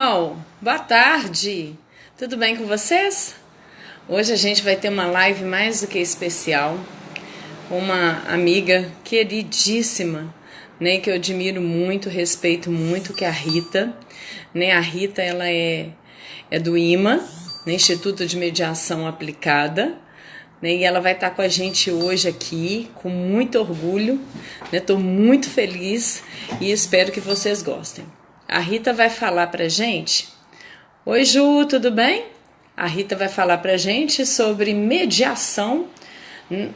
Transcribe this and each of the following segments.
Boa tarde! Tudo bem com vocês? Hoje a gente vai ter uma live mais do que especial com uma amiga queridíssima, né, que eu admiro muito, respeito muito, que é a Rita. Né, a Rita ela é do IMA, né, Instituto de Mediação Aplicada, né, e ela vai estar com a gente hoje aqui com muito orgulho. Estou muito feliz e espero que vocês gostem. A Rita vai falar pra gente. Oi, Ju, tudo bem? A Rita vai falar pra gente sobre mediação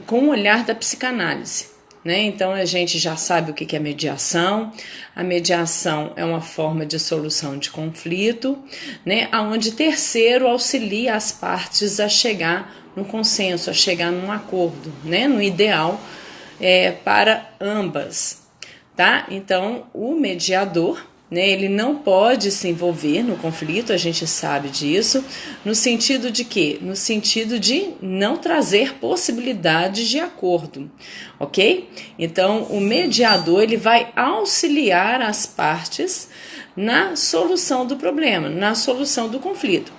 com o olhar da psicanálise. Né? Então a gente já sabe o que é mediação. A mediação é uma forma de solução de conflito, né? Onde terceiro auxilia as partes a chegar no consenso, a chegar num acordo, né? No ideal para ambas. Tá? Então o mediador, né, ele não pode se envolver no conflito, a gente sabe disso, no sentido de quê? No sentido de não trazer possibilidades de acordo, ok? Então, o mediador, ele vai auxiliar as partes na solução do problema, na solução do conflito.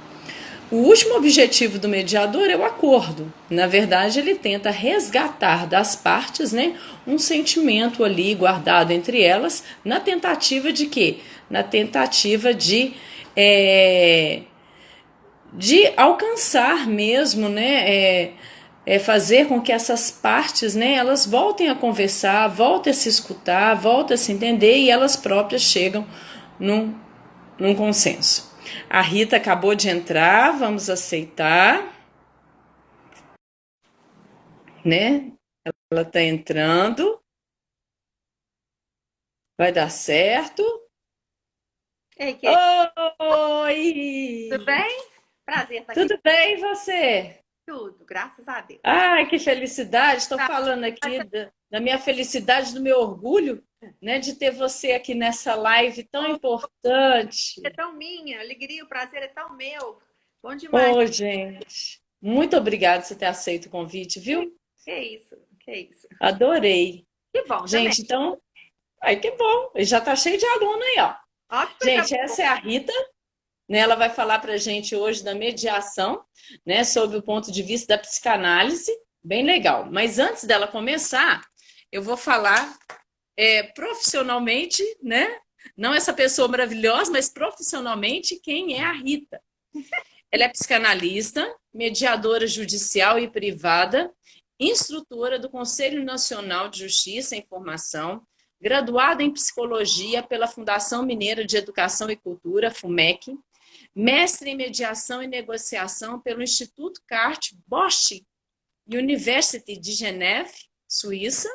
O último objetivo do mediador é o acordo. Na verdade, ele tenta resgatar das partes, né, um sentimento ali guardado entre elas, na tentativa de quê? Na tentativa de alcançar mesmo, né, fazer com que essas partes, né, elas voltem a conversar, voltem a se escutar, voltem a se entender e elas próprias chegam num consenso. A Rita acabou de entrar, vamos aceitar, né? Ela está entrando, vai dar certo. Ei, querido, tudo Oi! bem? Prazer estar aqui. Tudo bem, e você? Tudo, graças a Deus. Ai, que felicidade! Estou Tá, falando aqui da minha felicidade, do meu orgulho, né, de ter você aqui nessa live tão oh, é importante. tão minha, a alegria, o prazer é tão meu. Bom demais. Ô, gente, muito obrigada por você ter aceito o convite, Que, viu? que isso, que isso. Adorei. Que bom também. Gente, então, ai, que bom. Já tá cheio de aluno aí, ó. Ó, que coisa Gente, essa é boa. a Rita, né? Ela vai falar para a gente hoje da mediação, né? Sob o ponto de vista da psicanálise. Bem legal. Mas antes dela começar, eu vou falar profissionalmente, né? Não essa pessoa maravilhosa, mas profissionalmente, quem é a Rita. Ela é psicanalista, mediadora judicial e privada, instrutora do Conselho Nacional de Justiça e Informação, graduada em psicologia pela Fundação Mineira de Educação e Cultura, FUMEC, mestre em mediação e negociação pelo Instituto Kurt Bosch University de Geneve, Suíça,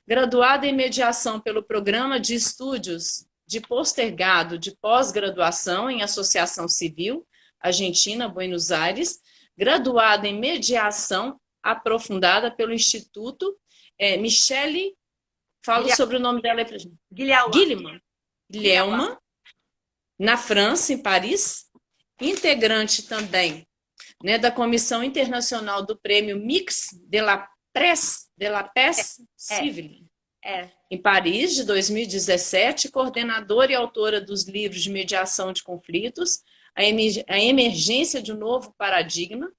graduada em mediação pelo Programa de Estudos de Postergado de Pós-Graduação em Associação Civil, Argentina, Buenos Aires, graduada em mediação aprofundada pelo Instituto Michele, falo Guilherme, sobre o nome dela aí pra gente. Guilherme, Guilherme, Guilherme. Guilherme, na França, em Paris, integrante também, né, da Comissão Internacional do Prêmio Mix de la Paix É, Civile, é. em Paris, de 2017, coordenadora e autora dos livros de mediação de conflitos, a emergência de um novo paradigma,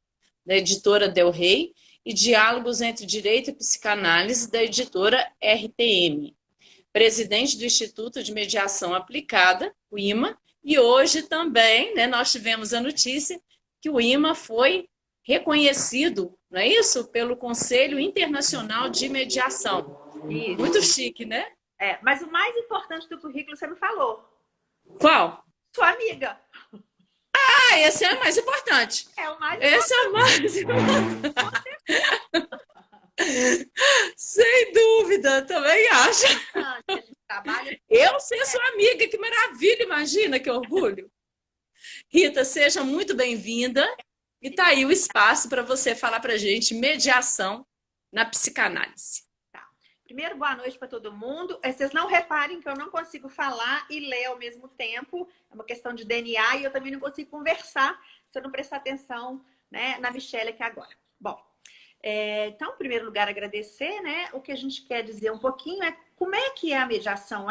da editora Del Rey, e Diálogos entre Direito e Psicanálise, da editora RTM. Presidente do Instituto de Mediação Aplicada, o IMA, e hoje também, né, nós tivemos a notícia que o IMA foi reconhecido, não é isso? Pelo Conselho Internacional de Mediação. Isso. Muito chique, né? É, mas o mais importante do currículo você me falou. Qual? Sua amiga. Ah, esse é o mais importante. É o mais Esse é o mais importante. sem dúvida, também acho. A gente trabalha. Eu ser sua amiga, que maravilha, imagina que orgulho. Rita, seja muito bem-vinda. E tá aí o espaço para você falar para gente mediação na psicanálise. Tá. Primeiro, boa noite para todo mundo. Vocês não reparem que eu não consigo falar e ler ao mesmo tempo. É uma questão de DNA e eu também não consigo conversar se eu não prestar atenção, né, na Michelle aqui agora. Bom, então, em primeiro lugar, agradecer, né? O que a gente quer dizer um pouquinho é como é que a mediação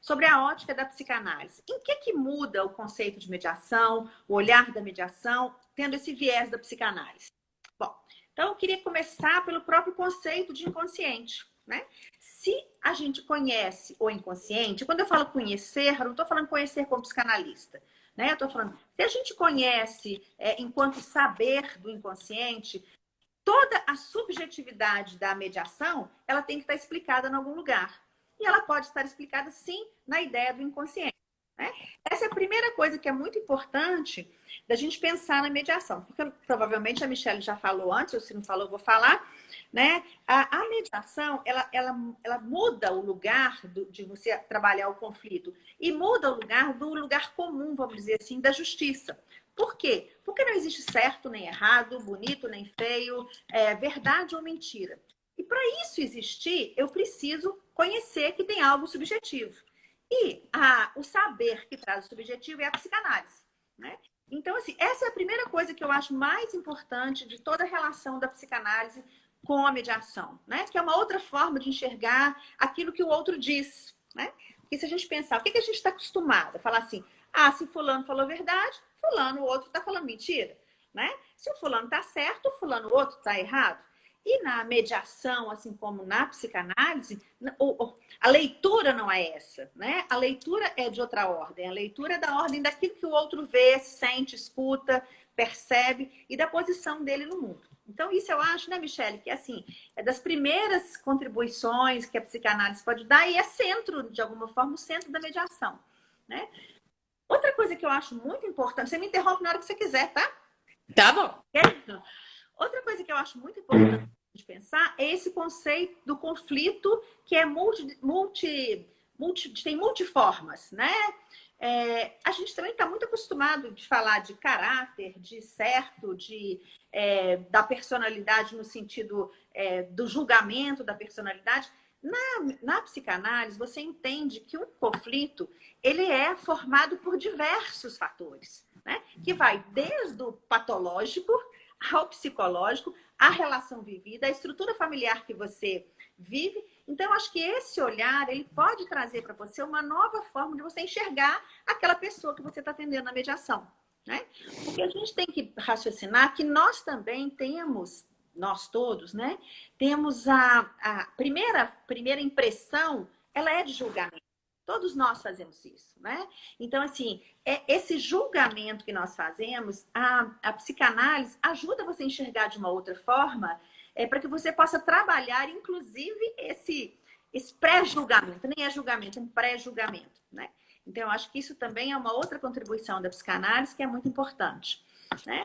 sobre a ótica da psicanálise? Em que muda o conceito de mediação, o olhar da mediação, tendo esse viés da psicanálise? Bom, então eu queria começar pelo próprio conceito de inconsciente, né? Se a gente conhece o inconsciente, quando eu falo conhecer, eu não estou falando conhecer como psicanalista, né? Eu estou falando, se a gente conhece enquanto saber do inconsciente, toda a subjetividade da mediação, ela tem que estar explicada em algum lugar. E ela pode estar explicada, sim, na ideia do inconsciente, né? Essa é a primeira coisa que é muito importante da gente pensar na mediação. Porque provavelmente a Michelle já falou antes, ou se não falou, eu vou falar, né? A mediação, ela muda o lugar de você trabalhar o conflito e muda o lugar do lugar comum, vamos dizer assim, da justiça. Por quê? Porque não existe certo nem errado, bonito nem feio, verdade ou mentira. E para isso existir, eu preciso conhecer que tem algo subjetivo. E o saber que traz o subjetivo é a psicanálise, né? Então, assim, essa é a primeira coisa que eu acho mais importante de toda a relação da psicanálise com a mediação, né? Que é uma outra forma de enxergar aquilo que o outro diz, né? Porque se a gente pensar, o que a gente está acostumado a falar assim, se fulano falou verdade, fulano, o outro está falando mentira, né? Se o fulano está certo, o fulano, o outro está errado. E na mediação, assim como na psicanálise, a leitura não é essa, né? A leitura é de outra ordem. A leitura é da ordem daquilo que o outro vê, sente, escuta, percebe e da posição dele no mundo. Então, isso eu acho, né, Michelle, que assim, é das primeiras contribuições que a psicanálise pode dar e é centro, de alguma forma, o centro da mediação, né? Outra coisa que eu acho muito importante, você me interrompe na hora que você quiser, tá? Tá bom. Outra coisa que eu acho muito importante de pensar é esse conceito do conflito que é tem multiformas, né? A gente também está muito acostumado de falar de caráter, de certo, da personalidade no sentido do julgamento da personalidade. Na psicanálise, você entende que um conflito ele é formado por diversos fatores, né? Que vai desde o patológico ao psicológico, a relação vivida, a estrutura familiar que você vive. Então, eu acho que esse olhar, ele pode trazer para você uma nova forma de você enxergar aquela pessoa que você está atendendo na mediação, né? Porque a gente tem que raciocinar que nós também temos, nós todos, né? Temos a primeira impressão, ela é de julgamento. Todos nós fazemos isso, né? Então, assim, esse julgamento que nós fazemos, a psicanálise ajuda você a enxergar de uma outra forma, para que você possa trabalhar, inclusive, esse pré-julgamento. Nem é julgamento, é um pré-julgamento, né? Então, eu acho que isso também é uma outra contribuição da psicanálise que é muito importante, né?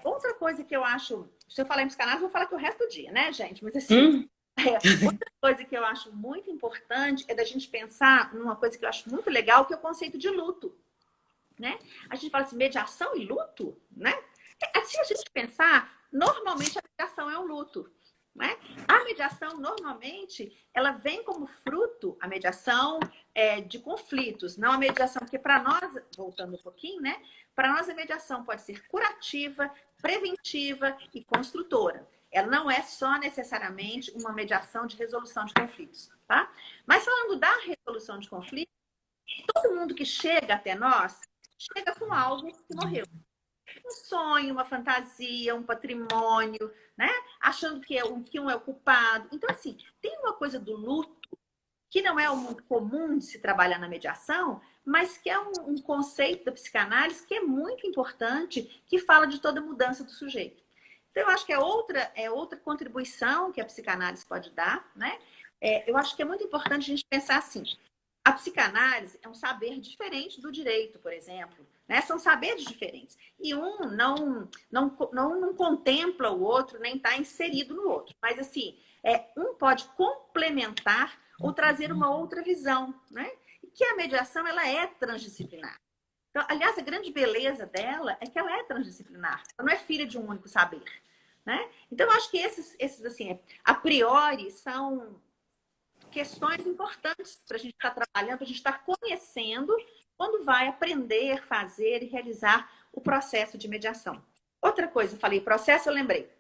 Outra coisa que eu acho... Se eu falar em psicanálise, eu vou falar que o resto do dia, né, gente? Mas, assim... Outra coisa que eu acho muito importante é da gente pensar numa coisa que eu acho muito legal, que é o conceito de luto, né? A gente fala assim, mediação e luto, né? Se a gente pensar, normalmente a mediação é um luto, né? A mediação, normalmente, ela vem como fruto, a mediação de conflitos, não a mediação, porque para nós, voltando um pouquinho, né? Para nós a mediação pode ser curativa, preventiva e construtora. Ela não é só necessariamente uma mediação de resolução de conflitos, tá? Mas falando da resolução de conflitos, todo mundo que chega até nós, chega com algo que morreu. Um sonho, uma fantasia, um patrimônio, né? Achando que um é o culpado. Então, assim, tem uma coisa do luto que não é muito comum de se trabalhar na mediação, mas que é um conceito da psicanálise que é muito importante, que fala de toda mudança do sujeito. Então, eu acho que é outra contribuição que a psicanálise pode dar, né? Eu acho que é muito importante a gente pensar assim, a psicanálise é um saber diferente do direito, por exemplo, né? São saberes diferentes. E um não contempla o outro, nem está inserido no outro. Mas, assim, um pode complementar ou trazer uma outra visão, né? E que a mediação, ela é transdisciplinar. Então, aliás, a grande beleza dela é que ela é transdisciplinar. Ela não é filha de um único saber, né? Então, eu acho que esses assim, a priori, são questões importantes para a gente estar trabalhando, para a gente estar conhecendo quando vai aprender, fazer e realizar o processo de mediação. Outra coisa, eu falei processo, eu lembrei.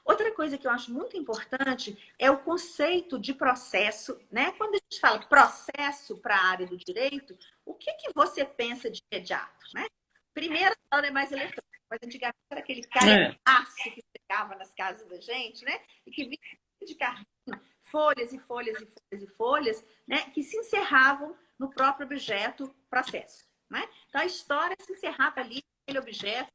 Outra coisa que eu acho muito importante é o conceito de processo, né? Quando a gente fala processo para a área do direito, o que que você pensa de imediato, né? Primeiro, ela é mais eletrônica, mas antigamente era aquele calhamaço que chegava nas casas da gente, né? E que vinha de carrinho, folhas e folhas e folhas e folhas, né? Que se encerravam no próprio objeto processo, né? Então a história se encerrava ali naquele objeto.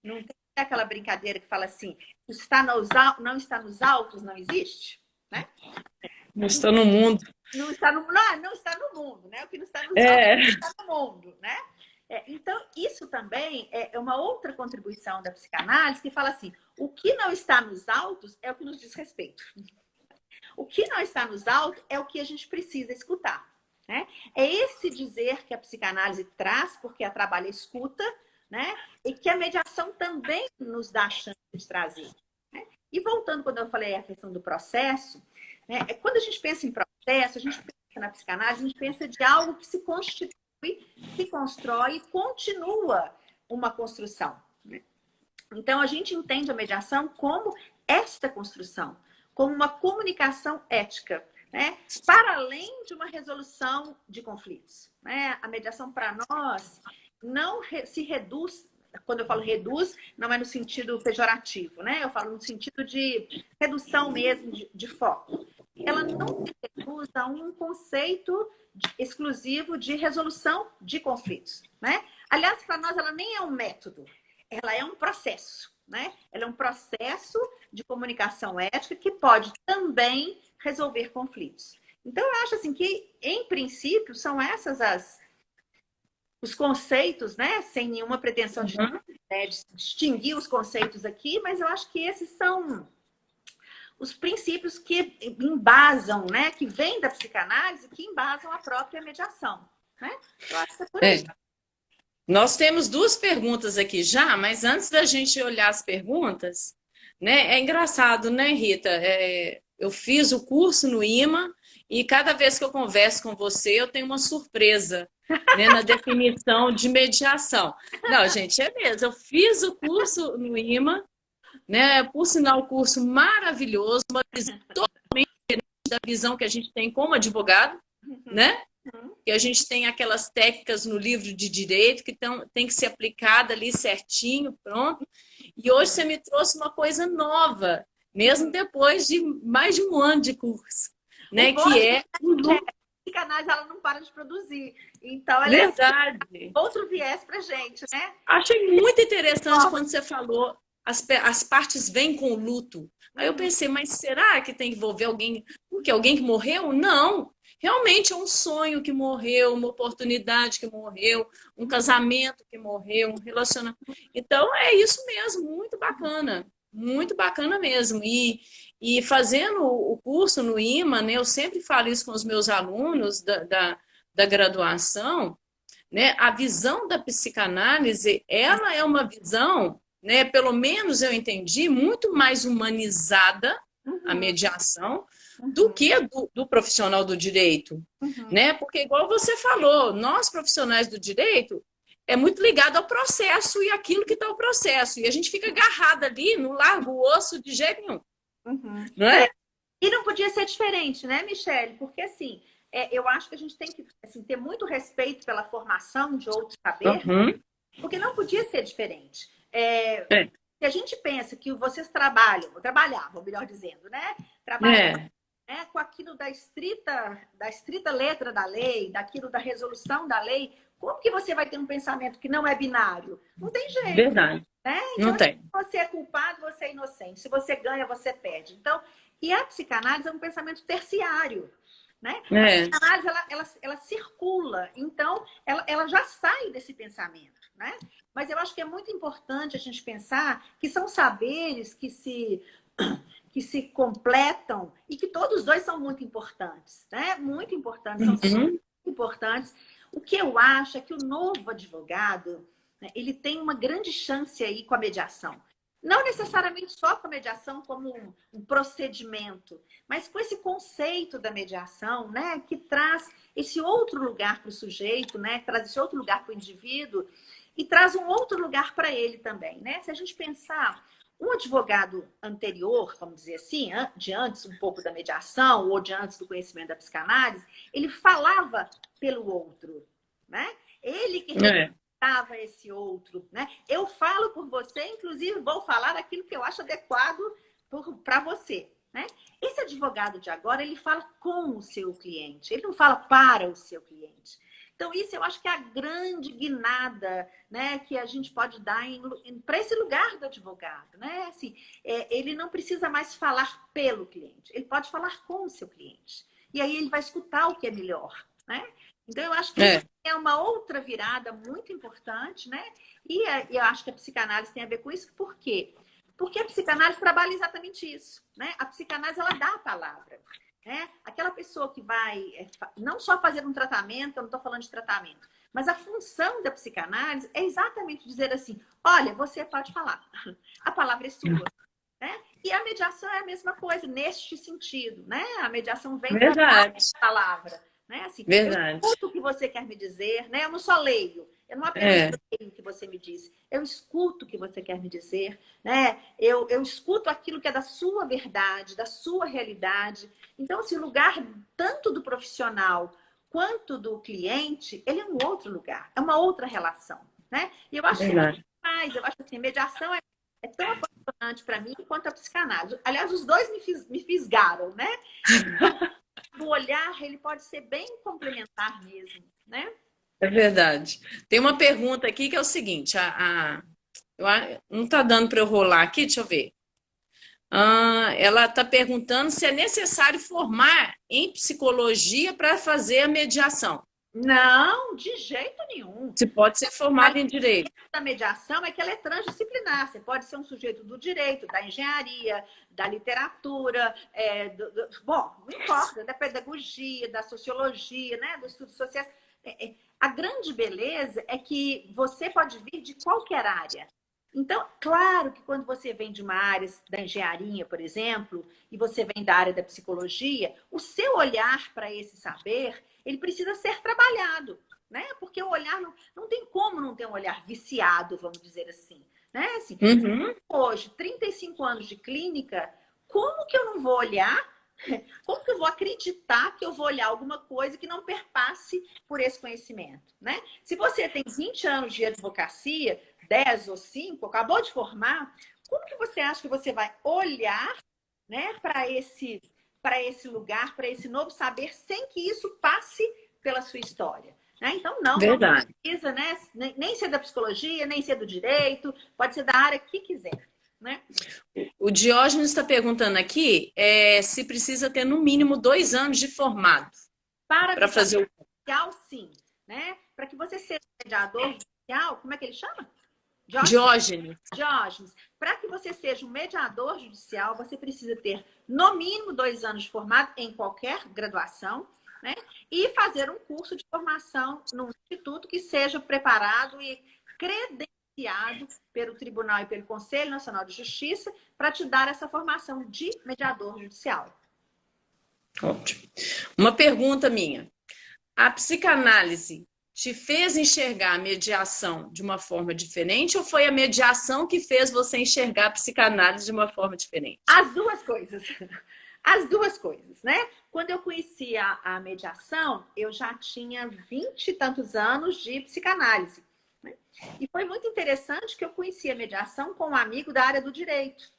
Não tem aquela brincadeira que fala assim, não está nos autos, não existe, né? Não está no mundo. Não está no mundo, né? O que não está nos autos não está no mundo, né? Então, isso também é uma outra contribuição da psicanálise que fala assim, o que não está nos autos é o que nos diz respeito. O que não está nos autos é o que a gente precisa escutar, né? É esse dizer que a psicanálise traz, porque a trabalha escuta, né? E que a mediação também nos dá a chance de trazer, né? E voltando, quando eu falei a questão do processo, né? Quando a gente pensa em processo, a gente pensa na psicanálise, a gente pensa de algo que se constitui, se constrói e continua uma construção, né? Então, a gente entende a mediação como esta construção, como uma comunicação ética, né? Para além de uma resolução de conflitos, né? A mediação, para nós, não se reduz, quando eu falo reduz, não é no sentido pejorativo, né? Eu falo no sentido de redução mesmo, de foco. Ela não se reduz a um conceito exclusivo de resolução de conflitos, né? Aliás, para nós, ela nem é um método, ela é um processo, né? Ela é um processo de comunicação ética que pode também resolver conflitos. Então, eu acho assim que, em princípio, são essas os conceitos, né? Sem nenhuma pretensão de distinguir os conceitos aqui, mas eu acho que esses são os princípios que embasam, né? Que vêm da psicanálise, que embasam a própria mediação, né? Eu acho que é por aí. Nós temos duas perguntas aqui já, mas antes da gente olhar as perguntas, né? É engraçado, né, Rita? Eu fiz o curso no IMA e cada vez que eu converso com você, eu tenho uma surpresa, né, na definição de mediação. Não, gente, é mesmo. Eu fiz o curso no IMA, né? Por sinal, um curso maravilhoso, uma visão totalmente diferente da visão que a gente tem como advogado, né? Que a gente tem aquelas técnicas no livro de direito que tem que ser aplicada ali certinho, pronto. E hoje você me trouxe uma coisa nova, mesmo depois de mais de um ano de curso, né? Que é a psicanálise, ela não para de produzir. Então, ela verdade. É outro viés pra gente, né? Achei muito interessante quando você falou as partes vêm com o luto. Aí eu pensei, mas será que tem que envolver alguém? Porque alguém que morreu? Não. Realmente é um sonho que morreu, uma oportunidade que morreu, um casamento que morreu, um relacionamento. Então, é isso mesmo, muito bacana mesmo. E fazendo o curso no IMA, né, eu sempre falo isso com os meus alunos da graduação, né, a visão da psicanálise, ela é uma visão, né, pelo menos eu entendi, muito mais humanizada, a mediação, do que do profissional do direito, né? Porque igual você falou, nós profissionais do direito é muito ligado ao processo e aquilo que está o processo, e a gente fica agarrado ali, não larga o osso de jeito nenhum, não é? E não podia ser diferente, né, Michele? Porque assim, eu acho que a gente tem que assim, ter muito respeito pela formação de outros saberes, porque não podia ser diferente. Se a gente pensa que vocês trabalhavam, melhor dizendo, né? Trabalhavam com aquilo da estrita letra da lei, daquilo da resolução da lei, como que você vai ter um pensamento que não é binário? Não tem jeito. Verdade. Né? Então, não tem. Se você é culpado, você é inocente. Se você ganha, você perde. Então, e a psicanálise é um pensamento terciário. Né? A psicanálise, ela circula. Então, ela já sai desse pensamento. Né? Mas eu acho que é muito importante a gente pensar que são saberes que se completam e que todos os dois são muito importantes, né? Muito importantes, são muito importantes. O que eu acho é que o novo advogado, né, ele tem uma grande chance aí com a mediação. Não necessariamente só com a mediação como um procedimento, mas com esse conceito da mediação, né, que traz esse outro lugar para o sujeito, né, traz esse outro lugar para o indivíduo e traz um outro lugar para ele também, né? Se a gente pensar Um advogado anterior, vamos dizer assim, de antes um pouco da mediação ou de antes do conhecimento da psicanálise, ele falava pelo outro, né? Ele que representava esse outro, né? Eu falo por você, inclusive vou falar aquilo que eu acho adequado para você, né? Esse advogado de agora, ele fala com o seu cliente, ele não fala para o seu cliente. Então, isso eu acho que é a grande guinada, né, que a gente pode dar para esse lugar do advogado. Né? Assim, ele não precisa mais falar pelo cliente, ele pode falar com o seu cliente. E aí ele vai escutar o que é melhor. Né? Então, eu acho que isso é uma outra virada muito importante. Né? E eu acho que a psicanálise tem a ver com isso. Por quê? Porque a psicanálise trabalha exatamente isso. Né? A psicanálise, ela dá a palavra. Né? Aquela pessoa que vai não só fazer um tratamento, eu não estou falando de tratamento, mas a função da psicanálise é exatamente dizer assim, olha, você pode falar, a palavra é sua. Né? E a mediação é a mesma coisa, neste sentido. Né? A mediação vem da palavra. Né? Assim, Verdade. Eu escuto o que você quer me dizer, né? Eu não só leio, eu não apenas leio o que você me diz, eu escuto o que você quer me dizer, né? Eu escuto aquilo que é da sua verdade, da sua realidade. Então, assim, o lugar tanto do profissional quanto do cliente, ele é um outro lugar, é uma outra relação. Né? E eu acho que eu acho assim, mediação é tão apaixonante para mim quanto a psicanálise. Aliás, os dois me fisgaram, né? O olhar, ele pode ser bem complementar mesmo, né? É verdade. Tem uma pergunta aqui que é o seguinte, não está dando para eu rolar aqui, deixa eu ver. Ela está perguntando se é necessário formar em psicologia para fazer a mediação. Não, de jeito nenhum. Se pode ser formado em direito. A mediação é que ela é transdisciplinar. Você pode ser um sujeito do direito, da engenharia, da literatura, bom, não importa, da pedagogia, da sociologia, né, dos estudos sociais. A grande beleza é que você pode vir de qualquer área. Então, claro que quando você vem de uma área da engenharia, por exemplo, e você vem da área da psicologia, o seu olhar para esse saber, ele precisa ser trabalhado, né? Porque o olhar não tem como não ter um olhar viciado, vamos dizer assim. Né? Assim, hoje, 35 anos de clínica, como que eu não vou olhar? Como que eu vou acreditar que eu vou olhar alguma coisa que não perpasse por esse conhecimento? Né? Se você tem 20 anos de advocacia, 10 ou 5, acabou de formar, como que você acha que você vai olhar, né, para esse lugar, para esse novo saber, sem que isso passe pela sua história? Né? Então, não precisa, né, nem ser da psicologia, nem ser do direito, pode ser da área que quiser. Né? O Diógenes está perguntando aqui se precisa ter no mínimo 2 anos de formado para fazer o judicial, sim, né? Para que você seja mediador judicial, como é que ele chama? Diógenes. Para que você seja um mediador judicial, você precisa ter no mínimo 2 anos de formado em qualquer graduação, né? E fazer um curso de formação num instituto que seja preparado e credenciado pelo Tribunal e pelo Conselho Nacional de Justiça para te dar essa formação de mediador judicial. Ótimo. Uma pergunta minha. A psicanálise te fez enxergar a mediação de uma forma diferente ou foi a mediação que fez você enxergar a psicanálise de uma forma diferente? As duas coisas. As duas coisas, né? Quando eu conheci a mediação, eu já tinha 20 e tantos anos de psicanálise. Né? E foi muito interessante que eu conheci a mediação com um amigo da área do direito.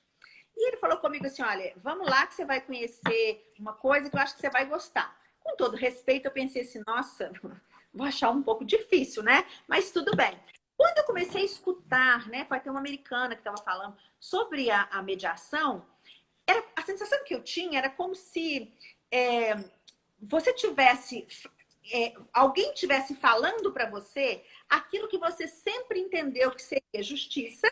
E ele falou comigo assim, olha, vamos lá que você vai conhecer uma coisa que eu acho que você vai gostar. Com todo respeito, eu pensei assim, nossa, vou achar um pouco difícil, né? Mas tudo bem. Quando eu comecei a escutar, né? Foi até uma americana que estava falando sobre a mediação, a sensação que eu tinha era como se você tivesse... alguém tivesse falando para você aquilo que você sempre entendeu que seria justiça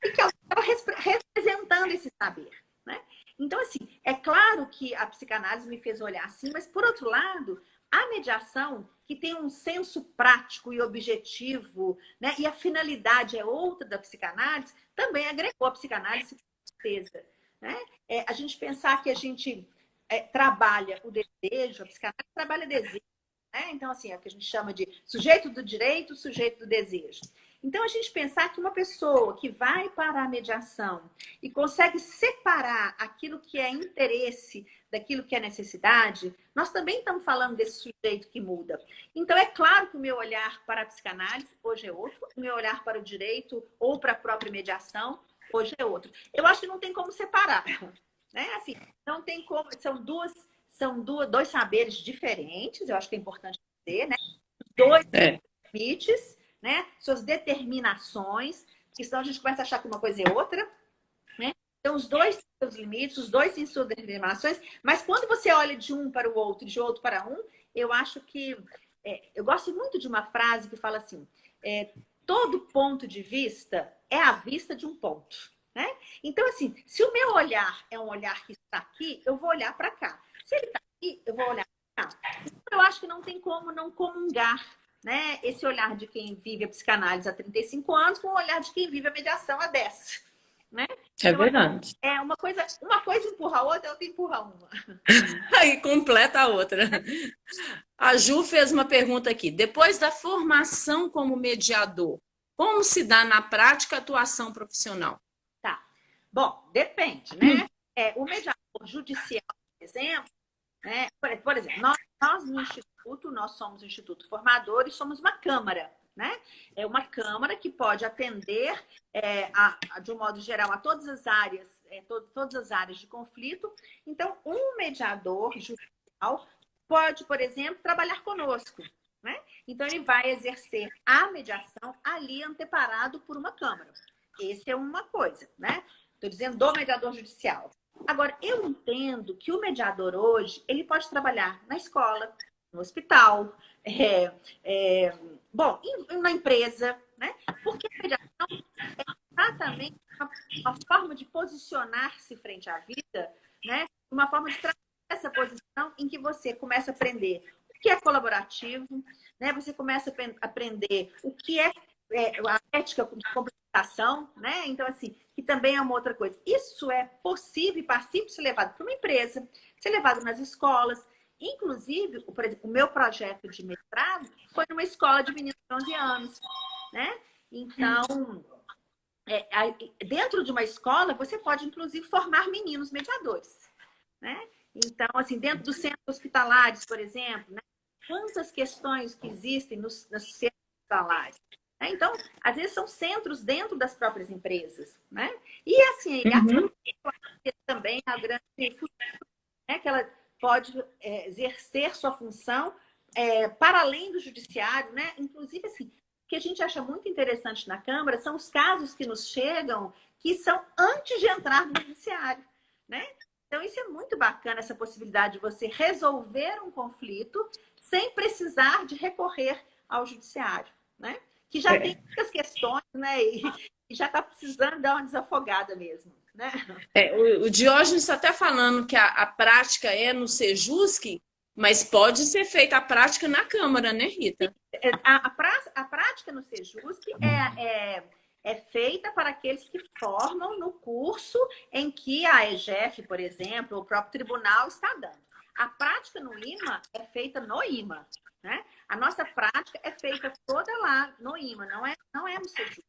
e que ela estava representando esse saber, né? Então, assim, é claro que a psicanálise me fez olhar assim, mas, por outro lado, a mediação, que tem um senso prático e objetivo, né? E a finalidade é outra da psicanálise, também agregou a psicanálise com certeza. Né? A gente pensar que a gente trabalha o desejo, a psicanálise trabalha desejo. Né? Então, assim, é o que a gente chama de sujeito do direito, sujeito do desejo. Então, a gente pensar que uma pessoa que vai para a mediação e consegue separar aquilo que é interesse daquilo que é necessidade, nós também estamos falando desse sujeito que muda. Então, é claro que o meu olhar para a psicanálise hoje é outro, o meu olhar para o direito ou para a própria mediação hoje é outro. Eu acho que não tem como separar, né? Assim, não tem como, dois saberes diferentes, eu acho que é importante dizer, né? Dois É, limites, né? Suas determinações, que senão a gente começa a achar que uma coisa é outra, né? Então, os dois têm seus limites, os dois têm suas determinações, mas quando você olha de um para o outro, de outro para um, eu acho que... eu gosto muito de uma frase que fala assim, todo ponto de vista é a vista de um ponto, né? Então, assim, se o meu olhar é um olhar que está aqui, eu vou olhar para cá. Se ele está aqui, eu vou olhar para cá. Então, eu acho que não tem como não comungar, né, esse olhar de quem vive a psicanálise há 35 anos com o olhar de quem vive a mediação há 10. Né? é Então, verdade. uma coisa empurra a outra, outra empurra uma. Aí completa a outra. A Ju fez uma pergunta aqui. Depois da formação como mediador, como se dá na prática a atuação profissional? Tá. Bom, depende, né? O mediador judicial, por exemplo, né? Por exemplo, nós no Instituto, nós somos um Instituto Formador e somos uma Câmara, né? É uma Câmara que pode atender, de um modo geral, a todas as áreas, todas as áreas de conflito. Então, um mediador judicial pode, por exemplo, trabalhar conosco, né? Então, ele vai exercer a mediação ali anteparado por uma Câmara. Essa é uma coisa, né? Estou dizendo do mediador judicial. Agora, eu entendo que o mediador hoje, ele pode trabalhar na escola, no hospital, bom, na empresa, né? Porque a mediação é exatamente uma forma de posicionar-se frente à vida, né? Uma forma de trazer essa posição em que você começa a aprender o que é colaborativo, né? Você começa a aprender o que é a ética de comunicação, né? Então, assim, que também é uma outra coisa. Isso é possível e passível de ser levado para uma empresa, ser levado nas escolas. Inclusive, por exemplo, o meu projeto de mestrado foi numa escola de meninos de 11 anos, né? Então, dentro de uma escola, você pode, inclusive, formar meninos mediadores, né? Então, assim, dentro dos centros hospitalares, por exemplo, né? Quantas questões que existem nos centros hospitalares? Né? Então, às vezes são centros dentro das próprias empresas, né? E, assim, a Uhum. também a grande função, né? Que ela pode exercer sua função para além do judiciário, né? Inclusive, assim, o que a gente acha muito interessante na Câmara são os casos que nos chegam que são antes de entrar no judiciário, né? Então, isso é muito bacana, essa possibilidade de você resolver um conflito sem precisar de recorrer ao judiciário, né? Que já tem É, muitas questões, né? E já está precisando dar uma desafogada mesmo, né? o Diógenes está até falando que a prática é no Sejusc, mas pode ser feita a prática na Câmara, né, Rita? A prática no Sejusc é feita para aqueles que formam no curso em que a EGF, por exemplo, o próprio tribunal está dando. A prática no IMA é feita no IMA, né? A nossa prática é feita toda lá no IMA, não é no Sejusc.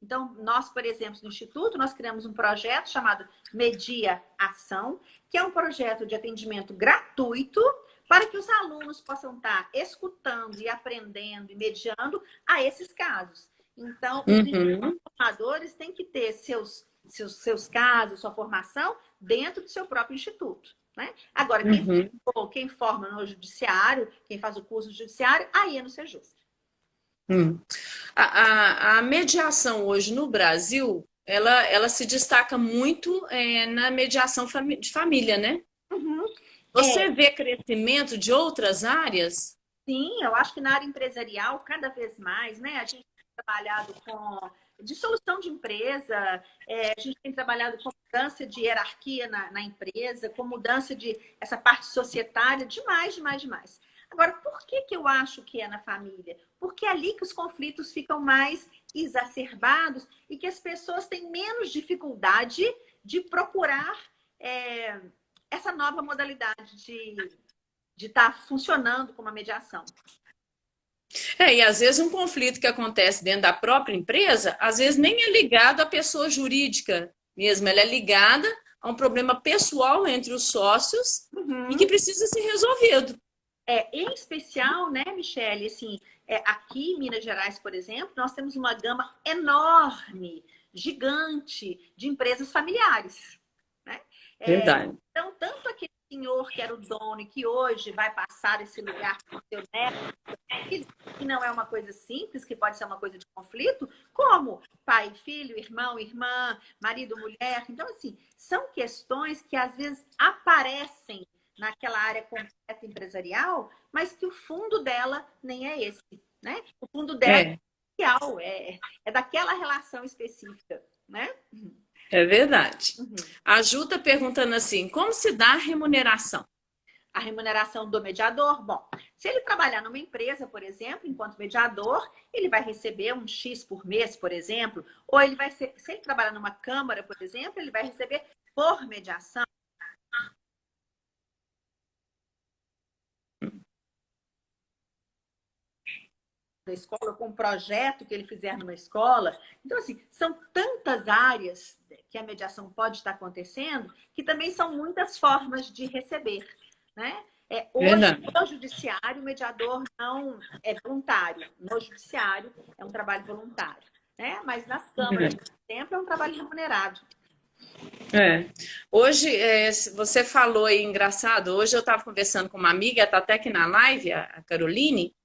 Então, nós, por exemplo, no Instituto, nós criamos um projeto chamado Media Ação, que é um projeto de atendimento gratuito para que os alunos possam estar escutando e aprendendo e mediando a esses casos. Então, os Uhum, formadores têm que ter seus casos, sua formação dentro do seu próprio instituto. Né? Agora, uhum. quem forma no judiciário, quem faz o curso no judiciário, aí é no Sejusc. Hum. A mediação hoje no Brasil, ela se destaca muito na mediação de família, né? Uhum. Você vê crescimento de outras áreas? Sim, eu acho que na área empresarial, cada vez mais, né? A gente tem trabalhado de solução de empresa, a gente tem trabalhado com mudança de hierarquia na empresa, com mudança de essa parte societária, demais, demais, demais. Agora, por que eu acho que é na família? Porque é ali que os conflitos ficam mais exacerbados e que as pessoas têm menos dificuldade de procurar essa nova modalidade de estar funcionando como uma mediação. E às vezes um conflito que acontece dentro da própria empresa, às vezes nem é ligado à pessoa jurídica mesmo, ela é ligada a um problema pessoal entre os sócios e que Uhum. precisa ser resolvido. Em especial, né, Michele, assim, aqui em Minas Gerais, por exemplo, nós temos uma gama enorme, gigante, de empresas familiares, né? Verdade. Então, tanto aquele senhor que era o dono e que hoje vai passar esse lugar para o seu neto, filho, que não é uma coisa simples, que pode ser uma coisa de conflito, como pai, filho, irmão, irmã, marido, mulher. Então, assim, são questões que às vezes aparecem naquela área completa empresarial, mas que o fundo dela nem é esse, né? O fundo dela É, é social, é daquela relação específica, né? é verdade. Uhum. A Ju está perguntando assim, como se dá a remuneração? A remuneração do mediador, bom, se ele trabalhar numa empresa, por exemplo, enquanto mediador, ele vai receber um X por mês, por exemplo, ou ele vai ser, se ele trabalhar numa câmara, por exemplo, ele vai receber por mediação. Da escola, com um projeto que ele fizer numa escola. Então, assim, são tantas áreas que a mediação pode estar acontecendo, que também são muitas formas de receber, né? Hoje, Verdade. no judiciário, o mediador não é voluntário. No judiciário, é um trabalho voluntário, né? Mas nas câmaras, por exemplo, é um trabalho remunerado. É. Hoje, você falou aí, engraçado, hoje eu estava conversando com uma amiga, está até aqui na live, a Caroline,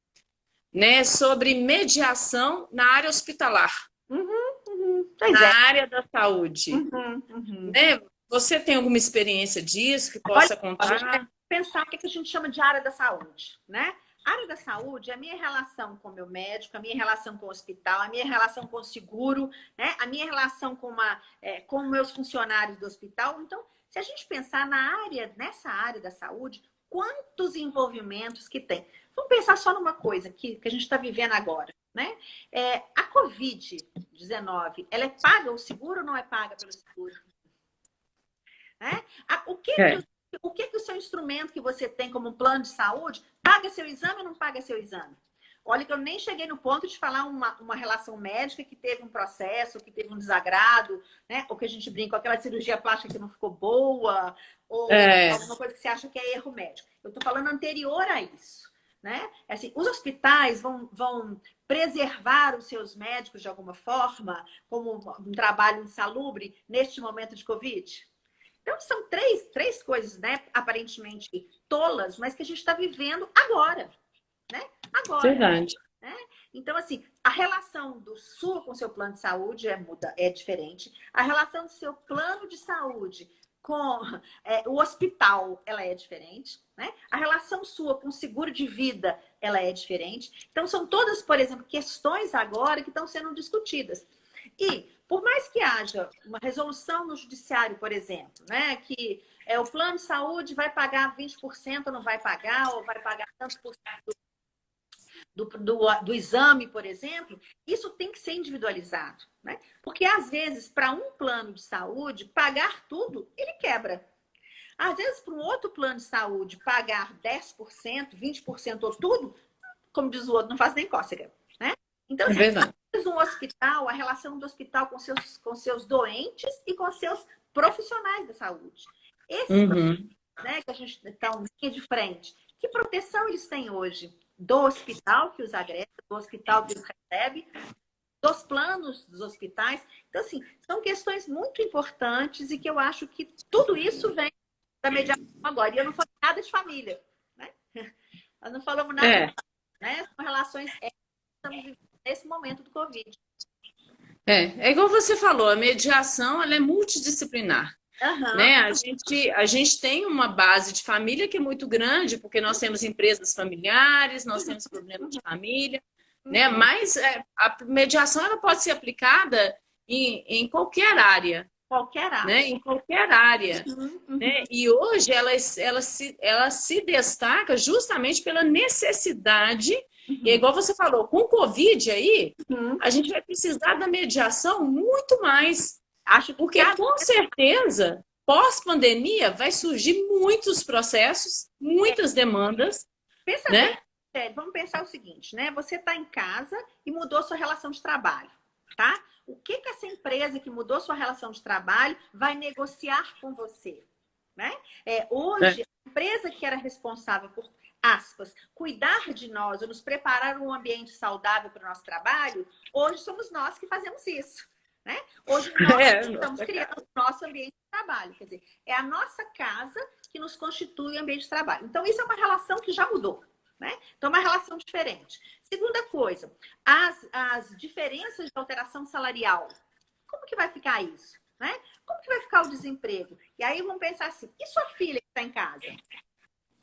né, sobre mediação na área hospitalar, Pois é. na área da saúde. Uhum, uhum. Né? Você tem alguma experiência disso que Olha, possa a gente tem contar? que pensar o que a gente chama de área da saúde, né? A área da saúde é a minha relação com o meu médico, a minha relação com o hospital, a minha relação com o seguro, né? A minha relação com meus funcionários do hospital. Então, se a gente pensar nessa área da saúde, quantos envolvimentos que tem? Vamos pensar só numa coisa que a gente está vivendo agora, né? A Covid-19, ela é paga, o seguro ou não é paga pelo seguro? Né? É, O que que o seu instrumento que você tem como plano de saúde paga seu exame ou não paga seu exame? Olha que eu nem cheguei no ponto de falar uma relação médica que teve um processo, que teve um desagrado, né? Ou que a gente brinca, aquela cirurgia plástica que não ficou boa, ou é, alguma coisa que você acha que é erro médico. Eu estou falando anterior a isso, né? Assim, os hospitais vão preservar os seus médicos de alguma forma, como um trabalho insalubre neste momento de Covid? Então, são três coisas, né? Aparentemente tolas, mas que a gente está vivendo agora, né? Agora. verdade. Né? Então, assim, a relação do SUS com o seu plano de saúde é diferente. A relação do seu plano de saúde com o hospital, ela é diferente. Né? A relação sua com o seguro de vida, ela é diferente. Então, são todas, por exemplo, questões agora que estão sendo discutidas. E, por mais que haja uma resolução no judiciário, por exemplo, né, que o plano de saúde vai pagar 20% ou não vai pagar, ou vai pagar tantos por cento do exame, por exemplo, isso tem que ser individualizado. Né? Porque, às vezes, para um plano de saúde, pagar tudo, ele quebra. Às vezes, para um outro plano de saúde, pagar 10%, 20% ou tudo, como diz o outro, não faz nem cócega. Né? Então, É assim, verdade. um hospital, a relação do hospital com seus doentes e com seus profissionais da saúde. Esses, Uhum. né, que a gente está um linha de frente, que proteção eles têm hoje? Do hospital que os agrega, do hospital que os recebe, dos planos dos hospitais. Então, assim, são questões muito importantes e que eu acho que tudo isso vem da mediação agora. E eu não falo nada de família, né? Nós não falamos nada de É, família, né? São relações que estamos vivendo nesse momento do Covid. é igual você falou, a mediação ela é multidisciplinar. Aham. Né? A gente tem uma base de família que é muito grande, porque nós temos empresas familiares, nós temos problemas de família, né? Uhum. Mas a mediação ela pode ser aplicada em qualquer área, Qualquer né? área. Em qualquer área. Uhum, Né? uhum, E hoje ela se destaca justamente pela necessidade, e é uhum, igual você falou, com o Covid aí, uhum. a gente vai precisar da mediação muito mais, Acho que porque com certeza, pós-pandemia, vai surgir muitos processos, muitas demandas, pensa bem, né? vamos pensar o seguinte, né? Você está em casa e mudou sua relação de trabalho, tá? O que que essa empresa que mudou sua relação de trabalho vai negociar com você, né? Hoje, a empresa que era responsável por, aspas, cuidar de nós ou nos preparar um ambiente saudável para o nosso trabalho, hoje somos nós que fazemos isso, né? Hoje nós estamos criando o nosso ambiente de trabalho, quer dizer, é a nossa casa que nos constitui o ambiente de trabalho. Então, isso é uma relação que já mudou, né? Então, é uma relação diferente. Segunda coisa, as diferenças de alteração salarial. Como que vai ficar isso? Né? Como que vai ficar o desemprego? E aí vamos pensar assim, e sua filha que está em casa?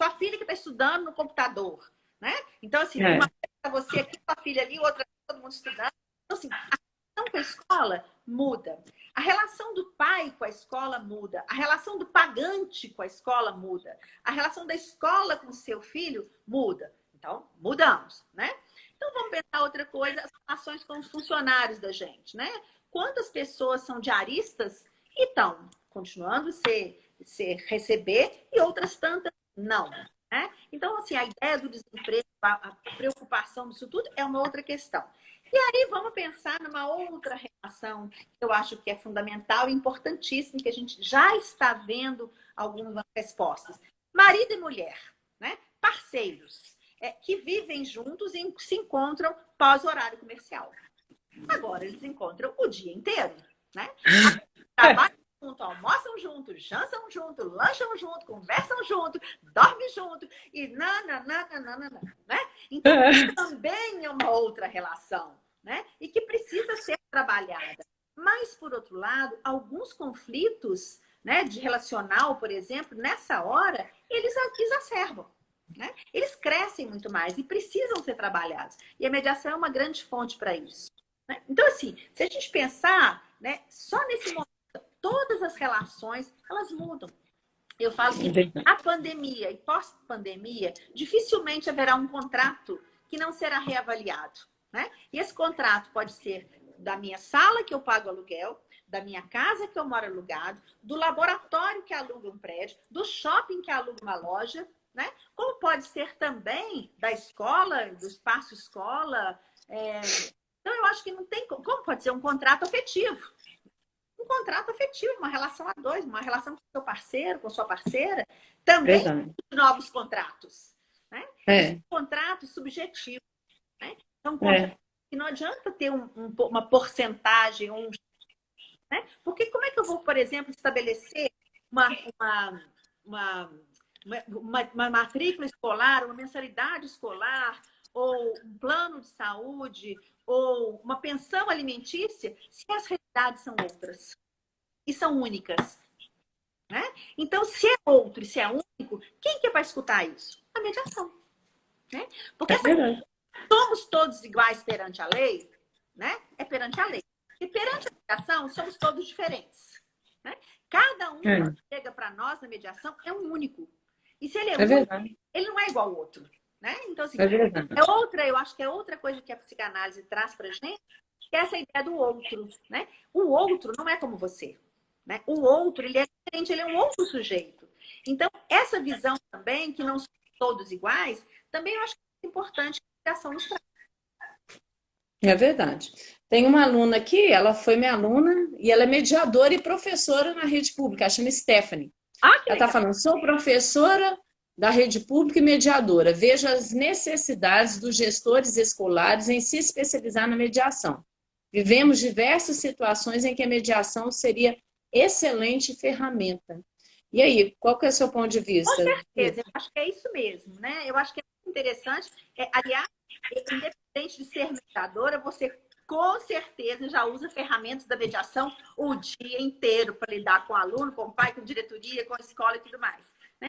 Sua filha que está estudando no computador, né? Então, assim, uma coisa para você aqui, sua filha ali, outra todo mundo estudando. Então, assim, a relação com a escola muda. A relação do pai com a escola muda. A relação do pagante com a escola muda. A relação da escola com o seu filho muda. Então, mudamos, né? Então, vamos pensar outra coisa, as relações com os funcionários da gente, né? Quantas pessoas são diaristas e estão continuando a receber e outras tantas não, né? Então, assim, a ideia do desemprego, a preocupação disso tudo é uma outra questão. E aí vamos pensar numa outra relação que eu acho que é fundamental e importantíssima, que a gente já está vendo algumas respostas. Marido e mulher, né? Parceiros, que vivem juntos e se encontram pós-horário comercial. Agora eles encontram o dia inteiro, né? Trabalham junto, almoçam junto, jantam junto, lancham junto, conversam junto, dormem junto e nananana, né? Então, também é uma outra relação, né? E que precisa ser trabalhada. Mas, por outro lado, alguns conflitos, né, de relacional, por exemplo, nessa hora, eles exacerbam. Né? Eles crescem muito mais e precisam ser trabalhados. E a mediação é uma grande fonte para isso. Né? Então, assim, se a gente pensar, né, só nesse momento, todas as relações, elas mudam. Eu falo que a pandemia e pós-pandemia, dificilmente haverá um contrato que não será reavaliado. Né? E esse contrato pode ser da minha sala, que eu pago aluguel, da minha casa, que eu moro alugado, do laboratório que aluga um prédio, do shopping que aluga uma loja, né? Como pode ser também da escola, do espaço escola. Então, eu acho que não tem como pode ser um contrato afetivo. Um contrato afetivo, uma relação a dois, uma relação com seu parceiro, com sua parceira. Também novos contratos. Né? Contratos subjetivos. Né? Então, contratos que não adianta ter uma porcentagem, né? Porque como é que eu vou, por exemplo, estabelecer uma matrícula escolar, uma mensalidade escolar, ou um plano de saúde, ou uma pensão alimentícia, se as realidades são outras e são únicas? Né? Então, se é outro e se é único, quem que vai escutar isso? A mediação. Né? Porque somos todos iguais perante a lei, né? É perante a lei. E perante a mediação, somos todos diferentes. Né? Cada um que chega para nós na mediação é um único. E se ele é único, ele não é igual ao outro. Né? Então, assim, eu acho que é outra coisa que a psicanálise traz para a gente, que é essa ideia do outro. Né? O outro não é como você. Né? O outro, ele é diferente, ele é um outro sujeito. Então, essa visão também, que não são todos iguais, também eu acho que é importante que a mediação nos traz. É verdade. Tem uma aluna aqui, ela foi minha aluna, e ela é mediadora e professora na rede pública, ela chama Stephanie. Ela está falando, sou professora da rede pública e mediadora. Vejo as necessidades dos gestores escolares em se especializar na mediação. Vivemos diversas situações em que a mediação seria excelente ferramenta. E aí, qual que é o seu ponto de vista? Com certeza, eu acho que é isso mesmo, né? Eu acho que é muito interessante. Aliás, independente de ser mediadora, você com certeza já usa ferramentas da mediação o dia inteiro para lidar com o aluno, com o pai, com a diretoria, com a escola e tudo mais. Né?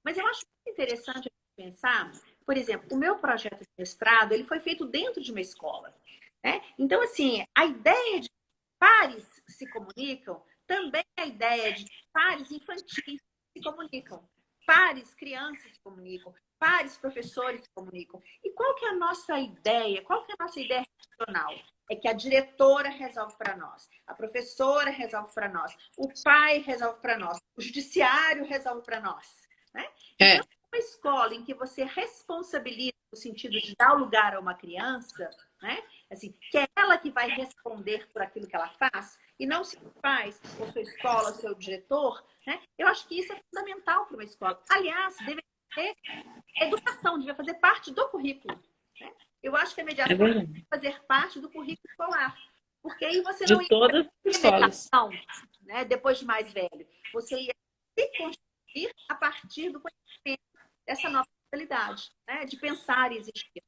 Mas eu acho muito interessante pensar, por exemplo, o meu projeto de mestrado, ele foi feito dentro de uma escola. Né? Então, assim, a ideia de que pares se comunicam, também a ideia de que pares infantis se comunicam, pares crianças se comunicam, pares professores se comunicam. E qual que é a nossa ideia? Qual que é a nossa ideia racional? É que a diretora resolve para nós, a professora resolve para nós, o pai resolve para nós, o judiciário resolve para nós. Né? Então, uma escola em que você responsabiliza no sentido de dar o lugar a uma criança, né? Assim, que é ela que vai responder por aquilo que ela faz, e não se faz, ou sua escola, ou seu diretor, né? Eu acho que isso é fundamental para uma escola. Aliás, deve ter educação, devia fazer parte do currículo, né? Eu acho que a É mediação verdade. deve fazer parte do currículo escolar, porque aí você não De ia todas as ter escolas. mediação, né? Depois de mais velho. Você ia se construir a partir do conhecimento dessa nova realidade, né? De pensar e existir.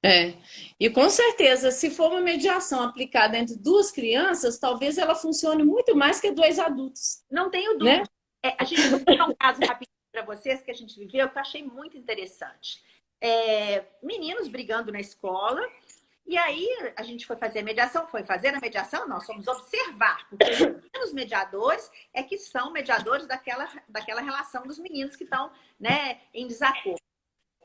É. E com certeza, se for uma mediação aplicada entre duas crianças, talvez ela funcione muito mais que dois adultos, Não tenho né? dúvida. A gente vai contar um caso rapidinho para vocês que a gente viveu, que eu achei muito interessante. Meninos brigando na escola, e aí a gente foi fazer a mediação, nós fomos observar, porque os meninos mediadores é que são mediadores daquela relação dos meninos que estão, né, em desacordo.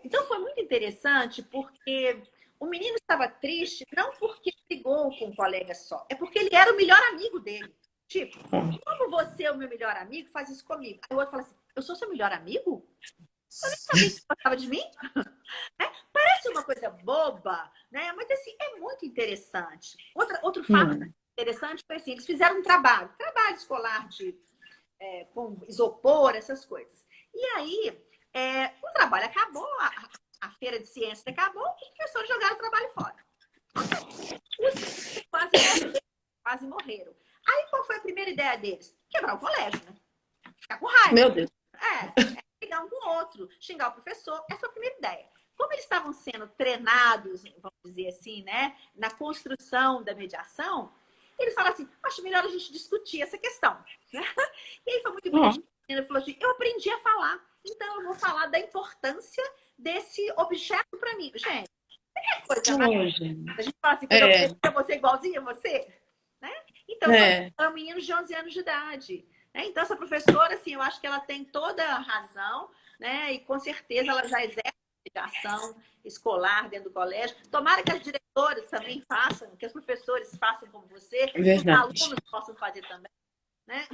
Então foi muito interessante porque o menino estava triste não porque brigou com um colega só, é porque ele era o melhor amigo dele. Tipo, como você é o meu melhor amigo, faz isso comigo. Aí o outro fala assim, eu sou seu melhor amigo? Eu nem sabia que você gostava de mim. Né? Parece uma coisa boba, né? Mas assim, é muito interessante. Outro fato interessante foi assim, eles fizeram um trabalho escolar com isopor, essas coisas. E aí, o trabalho acabou, a feira de ciências acabou, os professores jogaram o trabalho fora. Os meninos quase morreram. Aí, qual foi a primeira ideia deles? Quebrar o colégio, né? Ficar com raiva. Meu Deus. Brigar um com o outro, xingar o professor. Essa foi a primeira ideia. Como eles estavam sendo treinados, vamos dizer assim, né, na construção da mediação, eles falaram assim, acho melhor a gente discutir essa questão. Né? E aí foi muito bonitinho. Ele falou assim, eu aprendi a falar, então eu vou falar da importância desse objeto para mim. Gente, é coisa mais... A gente fala assim, quando eu crescer, eu vou ser igualzinha a você. Né? Então, são meninos de 11 anos de idade. Né? Então, essa professora, assim, eu acho que ela tem toda a razão, né? E com certeza ela já exerce ação escolar dentro do colégio. Tomara que as diretoras também façam, que os professores façam como você, que os alunos possam fazer também. Né?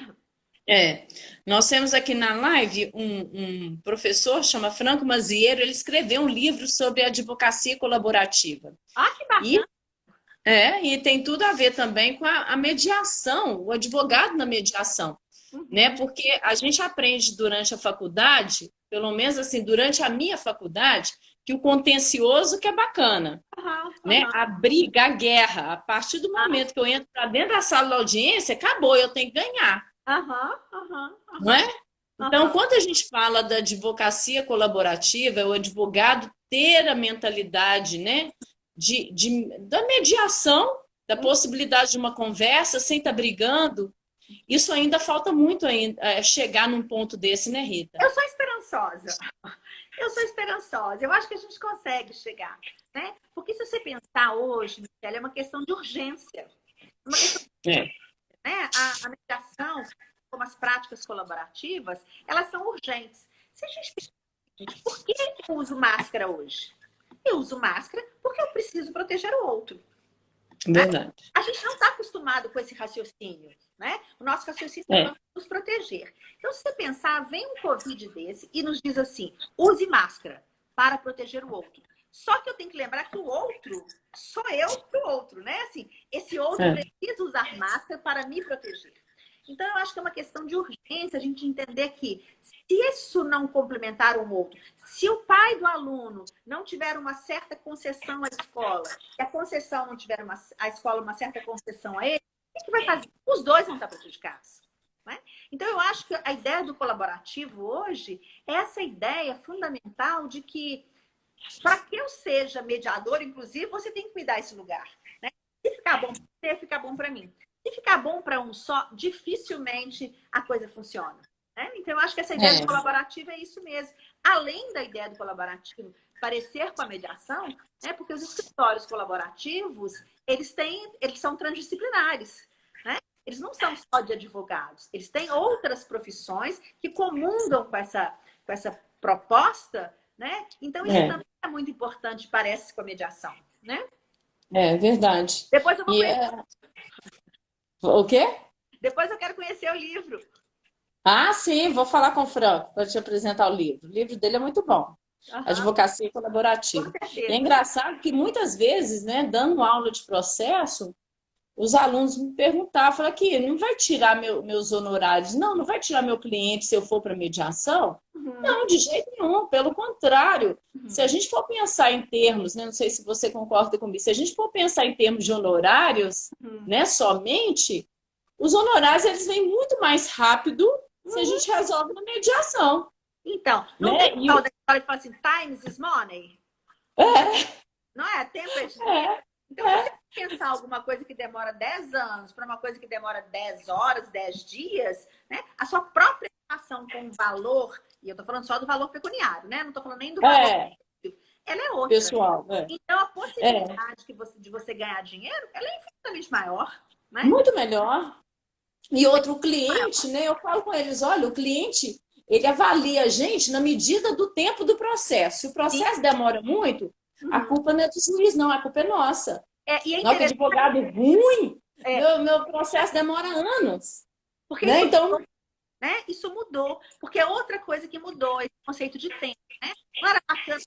Nós temos aqui na live um professor, chama Franco Mazieiro, ele escreveu um livro sobre advocacia colaborativa. Ah, que bacana! E tem tudo a ver também com a mediação, o advogado na mediação. Né? Porque a gente aprende durante a faculdade, pelo menos assim, durante a minha faculdade, que o contencioso que é bacana. Né? A briga, a guerra, a partir do momento que eu entro para dentro da sala da audiência, acabou, eu tenho que ganhar. Não é? Então, quando a gente fala da advocacia colaborativa, é o advogado ter a mentalidade, né, da mediação, da possibilidade de uma conversa sem estar brigando. Isso ainda falta muito chegar num ponto desse, né, Rita? Eu sou esperançosa. Eu acho que a gente consegue chegar, né? Porque se você pensar hoje, Michele, é uma questão de urgência. Uma questão né? A mediação, como as práticas colaborativas, elas são urgentes. Se a gente pensa, por que eu uso máscara hoje? Eu uso máscara porque eu preciso proteger o outro. Verdade. A gente não está acostumado com esse raciocínio, né? O nosso raciocínio é nos proteger. Então, se você pensar, vem um Covid desse e nos diz assim, use máscara para proteger o outro. Só que eu tenho que lembrar que o outro sou eu pro outro, né? Assim, esse outro precisa usar máscara para me proteger. Então, eu acho que é uma questão de urgência a gente entender que se isso não complementar um outro, se o pai do aluno não tiver uma certa concessão à escola, se a concessão não tiver a escola uma certa concessão a ele, o que vai fazer? Os dois vão estar prejudicados. Né? Então, eu acho que a ideia do colaborativo hoje é essa ideia fundamental de que para que eu seja mediador, inclusive, você tem que me dar esse lugar. Né? Se ficar bom para você, ficar bom para mim. Se ficar bom para um só, dificilmente a coisa funciona. Né? Então, eu acho que essa ideia do colaborativo é isso mesmo. Além da ideia do colaborativo parecer com a mediação, né? Porque os escritórios colaborativos, eles são transdisciplinares. Né? Eles não são só de advogados. Eles têm outras profissões que comungam com essa proposta. Né? Então, isso também é muito importante, parece, com a mediação. Né? É verdade. Depois eu vou conhecer. O quê? Depois eu quero conhecer o livro. Ah, sim, vou falar com o Franco para te apresentar o livro. O livro dele é muito bom. Aham, Advocacia com colaborativa. E é certeza. engraçado que muitas vezes, né, dando aula de processo, os alunos me perguntavam, falaram aqui, não vai tirar meus honorários, não, não vai tirar meu cliente se eu for para mediação? Uhum, Não, de jeito nenhum, pelo contrário. Se a uhum, gente for pensar em termos, né, não sei se você concorda comigo, se a gente for pensar em termos de honorários, uhum, né, somente, os honorários eles vêm muito mais rápido se a uhum. gente resolve na mediação, Então, não tem né? tal da história que fala assim, time is money? Não é? Tempo é dinheiro. É, Então, se você é, pensar alguma coisa que demora 10 anos para uma coisa que demora 10 horas, 10 dias, né? A sua própria relação com o valor, e eu estou falando só do valor pecuniário, né? Não estou falando nem do valor, é, ela é outra. pessoal, Então, a é possibilidade de você ganhar dinheiro, ela é infinitamente maior, né? muito melhor. E outro Maior. cliente, né? Eu falo com eles, olha, o cliente, ele avalia a gente na medida do tempo do processo. Se o Sim. processo demora muito, a Uhum. culpa não é do juiz, não, a culpa é nossa. E é Não, que interessante, advogado ruim, é, meu processo demora anos, porque né? isso, Então, né? Isso mudou, porque é outra coisa que mudou, esse conceito de tempo, né? Não era bacana,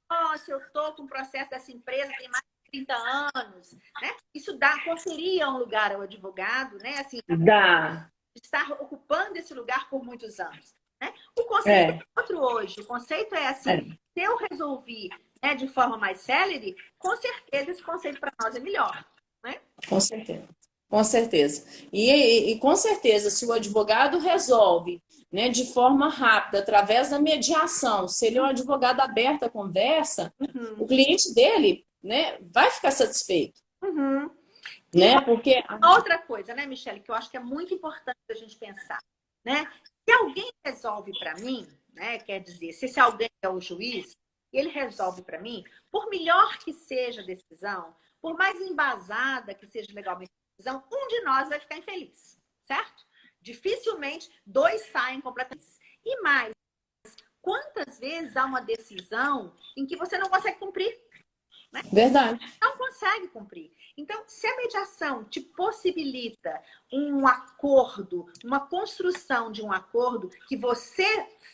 nossa, eu estou com o processo dessa empresa tem mais de 30 anos, né? Isso conferia um lugar ao advogado, né? Assim, dá. estar ocupando esse lugar por muitos anos, né? O conceito É, é outro hoje, o conceito é assim, é, se eu resolvi, né, de forma mais célere, com certeza esse conceito para nós é melhor, né? com certeza. Com certeza. E com certeza, se o advogado resolve, né, de forma rápida, através da mediação, se ele é um advogado aberto à conversa, o Uhum, cliente dele, né, vai ficar satisfeito, uhum. E né? Porque outra coisa, né, Michele, que eu acho que é muito importante a gente pensar, né? Se alguém resolve para mim, né, quer dizer, se esse alguém é o juiz, e ele resolve para mim, por melhor que seja a decisão, por mais embasada que seja legalmente a decisão, um de nós vai ficar infeliz, certo? Dificilmente dois saem completamente. E mais, quantas vezes há uma decisão em que você não consegue cumprir? verdade. Não consegue cumprir. Então, se a mediação te possibilita um acordo, uma construção de um acordo que você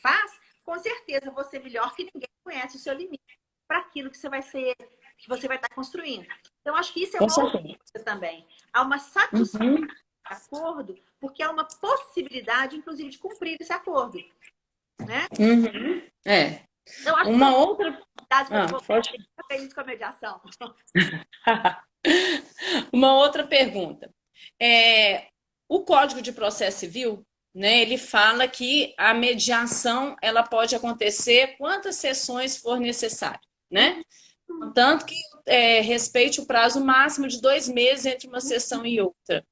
faz, com certeza você melhor que ninguém conhece o seu limite para aquilo que você vai ser, que você vai estar construindo. Então, acho que isso é Com uma outra certeza. coisa também. Há uma satisfação Uhum. de acordo, porque há uma possibilidade, inclusive, de cumprir esse acordo, né? Uhum. É. Eu acho que são Uma outra. possibilidades que o Ah, advogado pode. tem que ficar feliz com a mediação. Uma outra pergunta. É, o Código de Processo Civil, né, ele fala que a mediação ela pode acontecer quantas sessões for necessário, né? Contanto que respeite o prazo máximo de 2 meses entre uma sessão e outra.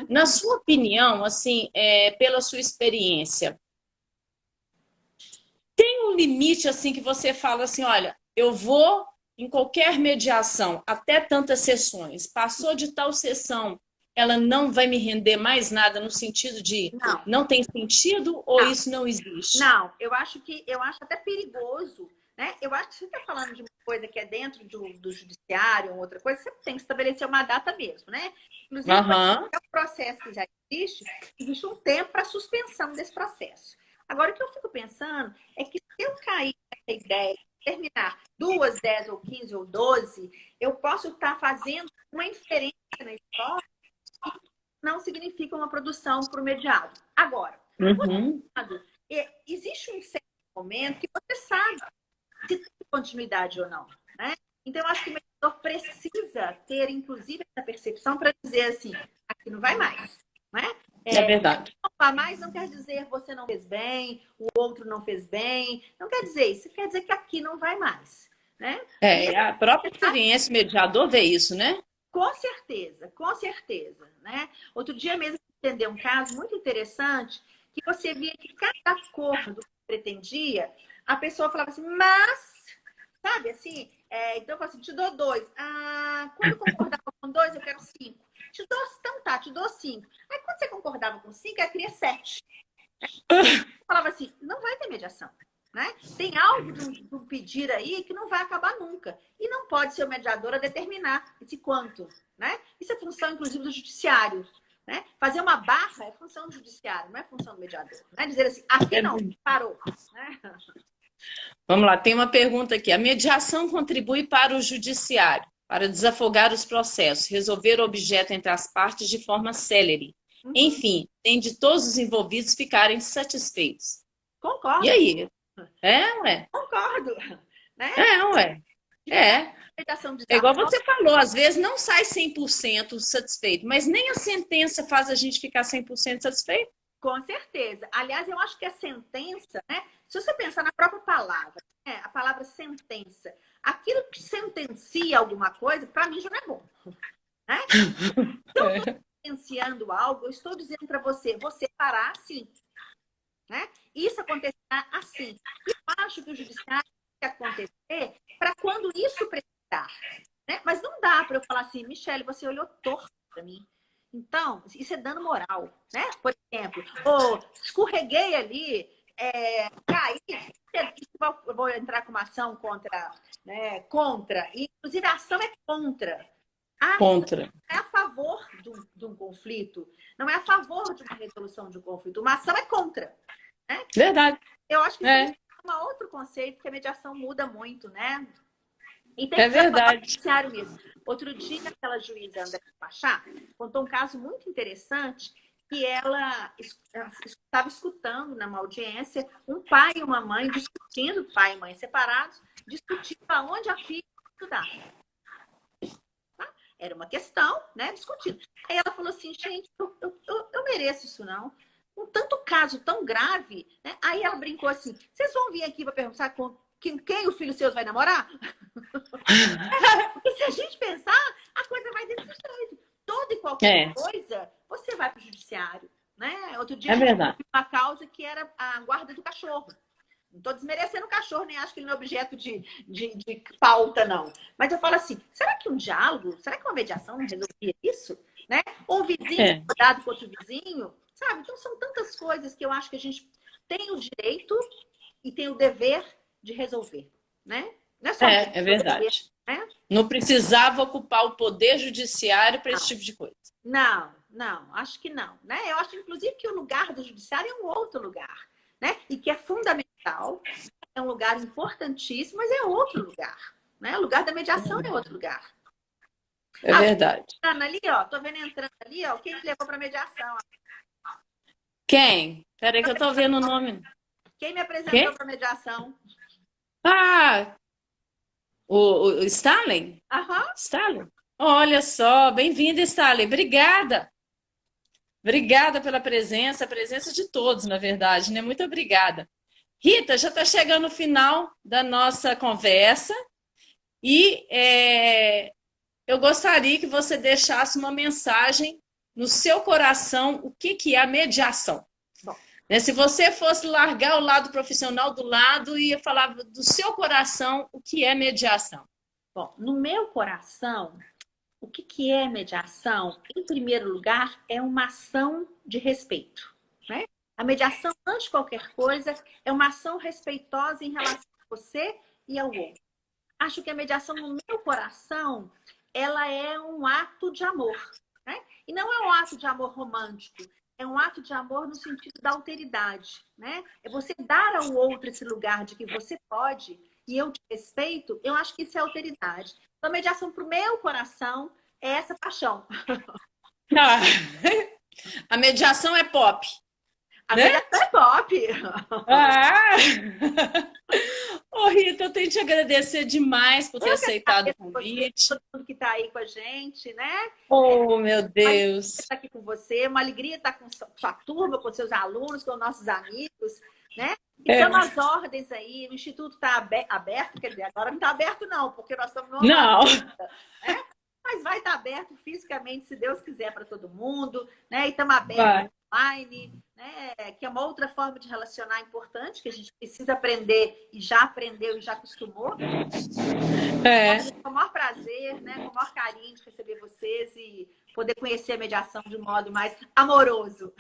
Na sua opinião, assim, pela sua experiência, tem um limite assim que você fala assim, olha, eu vou em qualquer mediação até tantas sessões, passou de tal sessão, ela não vai me render mais nada no sentido de Não, não tem sentido ou não. isso não existe? Não, eu acho até perigoso, né? Eu acho que você está falando de uma coisa que é dentro do judiciário, ou outra coisa, você tem que estabelecer uma data mesmo, né? Inclusive, para Aham, o processo que já existe um tempo para suspensão desse processo. Agora, o que eu fico pensando é que se eu cair nessa ideia de terminar 2, 10 ou 15 ou 12, eu posso estar fazendo uma inferência na história que não significa uma produção para o mediado. Agora, uhum, existe um certo momento que você sabe se tem continuidade ou não, né? Então, eu acho que o mediador precisa ter, inclusive, essa percepção para dizer assim, aqui não vai mais, né? é verdade. Não vai mais não quer dizer você não fez bem, o outro não fez bem, não quer dizer isso, quer dizer que aqui não vai mais, né? E A própria experiência mediador vê isso, né? com certeza, né? Outro dia mesmo entender um caso muito interessante que você via que cada acordo que pretendia, a pessoa falava assim, mas, sabe, assim, então eu falo assim, te dou 2. Ah, quando eu concordava com 2, eu quero 5. Te dou, então tá, te dou 5. Aí quando você concordava com 5, eu queria 7. Eu falava assim, não vai ter mediação. Né? Tem algo de um pedir aí que não vai acabar nunca. E não pode ser o mediador a determinar esse quanto. Né? Isso é função, inclusive, do judiciário. Né? Fazer uma barra é função do judiciário, não é função do mediador. Né? Dizer assim, aqui É, não, parou. Né? Vamos lá, tem uma pergunta aqui. A mediação contribui para o judiciário, para desafogar os processos, resolver o objeto entre as partes de forma célere. Uhum. Enfim, tem de todos os envolvidos ficarem satisfeitos. E Concordo, aí? É, ué? concordo, né? É, ué? De verdade, É. mediação É igual desafoga, você falou, às vezes não sai 100% satisfeito, mas nem a sentença faz a gente ficar 100% satisfeito. com certeza. Aliás, eu acho que a sentença, né? Se você pensar na própria palavra, né? A palavra sentença, aquilo que sentencia alguma coisa, para mim já não é bom, né? Se eu estou sentenciando algo, eu estou dizendo para você, você fará assim, né? Isso acontecerá assim. E eu acho que o judiciário tem que acontecer para quando isso precisar, né? Mas não dá para eu falar assim, Michele, você olhou torto para mim. Então, isso é dano moral, né? Por exemplo, ou escorreguei ali, caí, eu vou entrar com uma ação contra, né? Contra, e, inclusive a ação é contra. A ação Contra. é a favor de um conflito, não é a favor de uma resolução de um conflito. Uma ação é contra, né? Verdade. Eu acho que isso É, é um outro conceito que a mediação muda muito, né? E tem é que desafogar o verdade. judiciário mesmo. Outro dia, aquela juíza André Pachá contou um caso muito interessante que ela estava escutando numa audiência um pai e uma mãe discutindo, pai e mãe separados, discutindo aonde a filha ia estudar. Tá? Era uma questão, né? Discutindo. Aí ela falou assim, gente, eu mereço isso não. Um tanto caso tão grave, né? Aí ela brincou assim, vocês vão vir aqui para perguntar com quem o filho seu vai namorar? Porque se a gente pensar, a coisa vai desse jeito. Toda e qualquer É, coisa, você vai para o judiciário. Né? Outro dia a é gente verdade. teve uma causa que era a guarda do cachorro. Não estou desmerecendo o cachorro, nem acho que ele não é objeto de pauta, não. Mas eu falo assim, será que um diálogo, será que uma mediação não resolveria isso? Né? Ou um vizinho É, cuidado com outro vizinho, sabe? Então são tantas coisas que eu acho que a gente tem o direito e tem o dever de resolver, né? Não é só é dever, verdade. né? Não precisava ocupar o poder judiciário para esse Não, tipo de coisa. não, acho que não, né? Eu acho, inclusive, que o lugar do judiciário é um outro lugar, né? E que é fundamental, é um lugar importantíssimo, mas é outro lugar, né? O lugar da mediação é outro lugar. É Ah, verdade. Ana, ali, ó, tô vendo entrando ali, ó, quem me levou para mediação? Quem? Peraí que eu tô vendo o nome. Quem me apresentou Quem? para mediação? Ah, o Stalin? Aham, Stalin? Olha só, bem-vinda, Stalin. Obrigada. Obrigada pela presença, a presença de todos, na verdade, né? Muito obrigada. Rita, já está chegando o final da nossa conversa e eu gostaria que você deixasse uma mensagem no seu coração, o que, que é a mediação. bom, Né? Se você fosse largar o lado profissional do lado e falar do seu coração, o que é mediação? bom, no meu coração, o que que é mediação? Em primeiro lugar, é uma ação de respeito, né? A mediação, antes de qualquer coisa, é uma ação respeitosa em relação a você e ao outro. Acho que a mediação, no meu coração, ela é um ato de amor, né? E não é um ato de amor romântico, é um ato de amor no sentido da alteridade, né? É você dar ao outro esse lugar de que você pode e eu te respeito, eu acho que isso é alteridade. Então, a mediação para o meu coração é essa paixão. Ah, a mediação é pop, A né? mediação é pop. Ah! Ô, Rita, eu tenho que te agradecer demais por ter Eu que aceitado o agradeço você, convite. todo mundo que está aí com a gente, né? Oh, meu Uma alegria Deus. estar aqui com você, uma alegria estar com sua turma, com seus alunos, com nossos amigos, né? E É. estamos às ordens aí, o Instituto está aberto, quer dizer, agora não está aberto não, porque nós estamos no online, Não. né? Mas vai estar aberto fisicamente, se Deus quiser, para todo mundo, né? E estamos abertos Vai. online, né? Que é uma outra forma de relacionar importante, que a gente precisa aprender e já aprendeu e já acostumou. É. Com o maior prazer, né? Com o maior carinho de receber vocês e poder conhecer a mediação de um modo mais amoroso.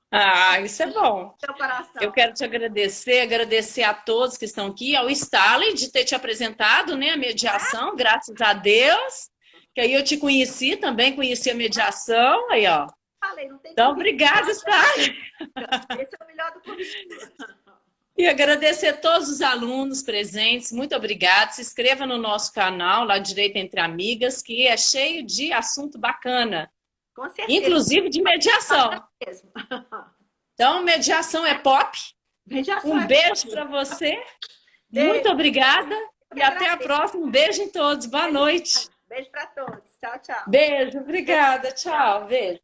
Ah, isso é bom. Seu Eu coração. quero te agradecer a todos que estão aqui, ao Stalin de ter te apresentado, né, a mediação, graças a Deus. Que aí eu te conheci também, conheci a mediação, aí, ó. Falei, não tem Então, currículo. obrigada, Stalin. Esse é o melhor do currículo. E agradecer a todos os alunos presentes. Muito obrigada. Se inscreva no nosso canal, lá Direito Entre Amigas, que é cheio de assunto bacana. Com certeza. Inclusive de mediação. Então, mediação é pop. Um beijo para você. Muito obrigada. E até a próxima. Um beijo em todos. Boa noite. Beijo para todos. Tchau, tchau. Beijo. Obrigada. Tchau. Beijo.